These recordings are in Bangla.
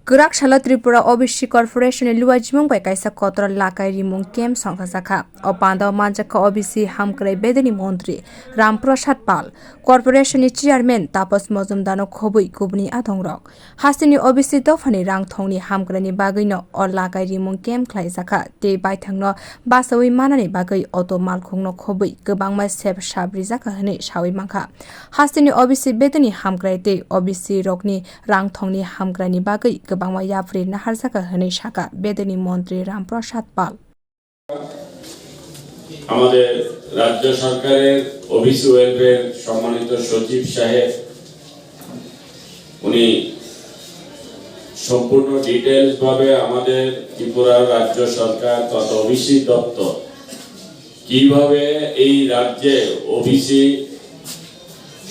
Kwrak salo Tripura OBC Corporation luajimung kaisa kotor lakai rimung songchajakha o panda manjakha OBC hamkrai bedekni montri Ram Prasad Paul Corporation ni chairman Tapash Majumder khobui kubuni adongrok hasini OBC dofani rang thongni hamkrai ni bagui no o lakai rimung khlaijaka te baithangno basawi manani bagui auto malkhungno khobui gobangma sep sabrijaka hne sawi mangkha hasini OBC bedekni hamkrai te OBC rokni rang thongni hamkrai ni bagui bangma yapri naharjaka hne shaka bedekni montri Ram Prasad Paul আমাদের রাজ্য সরকারের ওবিসি ওয়েলফেয়ার সম্মানিত সচিব সাহেব উনি সম্পূর্ণ ডিটেইলস ভাবে আমাদের ত্রিপুরা রাজ্য সরকার তথা ওবিসি দপ্তর কিভাবে এই রাজ্যে ওবিসি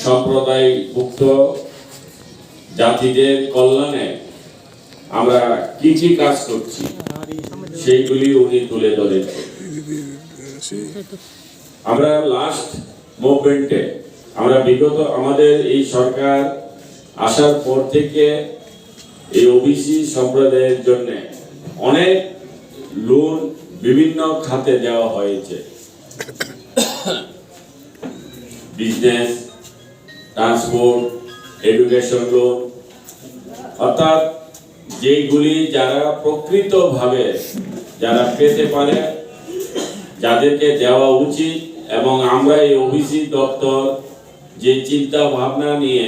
সম্প্রদায়ভুক্ত জাতিদের কল্যাণে আমরা কি কি কাজ করছি সেইগুলি উনি তুলে ধরেছেন। আমরা লাস্ট মুভমেন্টে আমরা বিগত আমাদের এই সরকার আসার পর থেকে এই ওবিসি সম্প্রদায়ের জন্য অনেক লোন বিভিন্ন খাতে দেওয়া হয়েছে, বিজনেস, ট্রান্সপোর্ট, এডুকেশন লোন, অর্থাৎ যেগুলি যারা প্রকৃতভাবে যারা পেতে পারে যাদেরকে দেওয়া উচিত। এবং আমরা এই ওবিসি দপ্তর যে চিন্তা ভাবনা নিয়ে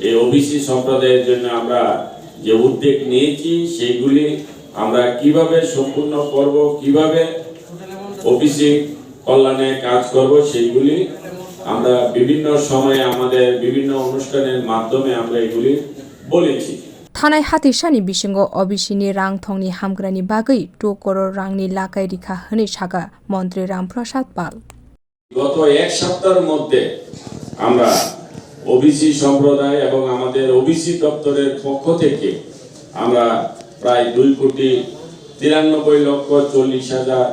এই ওবিসি সম্প্রদায়ের জন্য আমরা যে উদ্যোগ নিয়েছি সেগুলি আমরা কিভাবে সম্পূর্ণ করব, কিভাবে ওবিসি কল্যাণে কাজ করব সেইগুলি আমরা বিভিন্ন সময়ে আমাদের বিভিন্ন অনুষ্ঠানের মাধ্যমে আমরা এগুলি বলেছি। থানায় হাতিসানি বিসঙ্গ অবিসিনি রাং থংনি হামগ্রানি বাগৈ 2 করোड़ রাংনি লাকাই রিখা হনে সাগা মন্ত্রী রাম প্রসাদ পাল গত এক সপ্তাহের মধ্যে আমরা ওবিসি সম্প্রদায় এবং আমাদের ওবিসি দপ্তরের পক্ষ থেকে আমরা প্রায় 2,93,40,000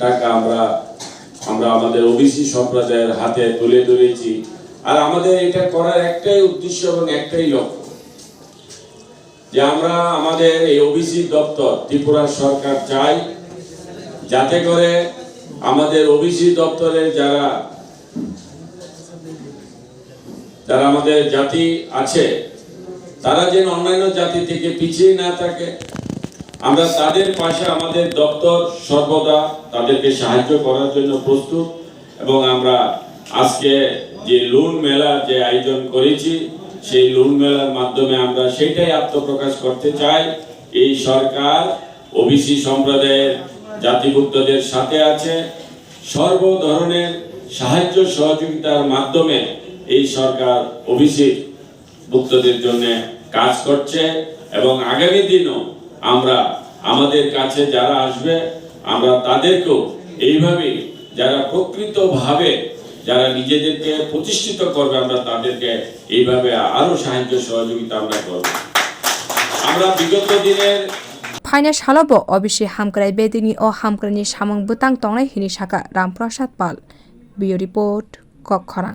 টাকা আমরা আমাদের ওবিসি সম্প্রদায়ের হাতে তুলে ধরেছি। আর আমাদের এটা করার একটাই উদ্দেশ্য এবং একটাই লক্ষ্য যে আমরা আমাদের এই ওবিসি দপ্তর ত্রিপুরা সরকার চাই যাতে করে আমাদের ওবিসি দপ্তরের যারা আমাদের জাতি আছে তারা যেন অন্যান্য জাতি থেকে পিছিয়ে না থাকে। আমরা তাদের পাশে আমাদের দপ্তর সর্বদা তাদেরকে সাহায্য করার জন্য প্রস্তুত। এবং আমরা আজকে যে লোন মেলা যে আয়োজন করেছি সেই লোন মেলার মাধ্যমে আমরা সেটাই আত্মপ্রকাশ করতে চাই। এই সরকার ওবিসি সম্প্রদায়ের জাতিভুক্তদের সাথে আছে, সর্ব ধরনের সাহায্য সহযোগিতার মাধ্যমে এই সরকার ওবিসি ভুক্তদের জন্য কাজ করছে। এবং আগামী দিনও আমরা আমাদের কাছে যারা আসবে আমরা তাদেরকেও এইভাবে যারা প্রকৃতভাবে যারা নিজেদেরকে প্রতিষ্ঠিত করবে আমরা তাদেরকে এইভাবে আরো সাহায্য সহযোগিতা আমরা করব। আমরা বিগত দিনের ফাইনাল সালব অবিসি হামকরাই বেদিনী ও হামকরাইনি সামং বুতাং তংনাই হিনি সাকা রাম প্রসাদ পাল। বিও রিপোর্ট খবরাং।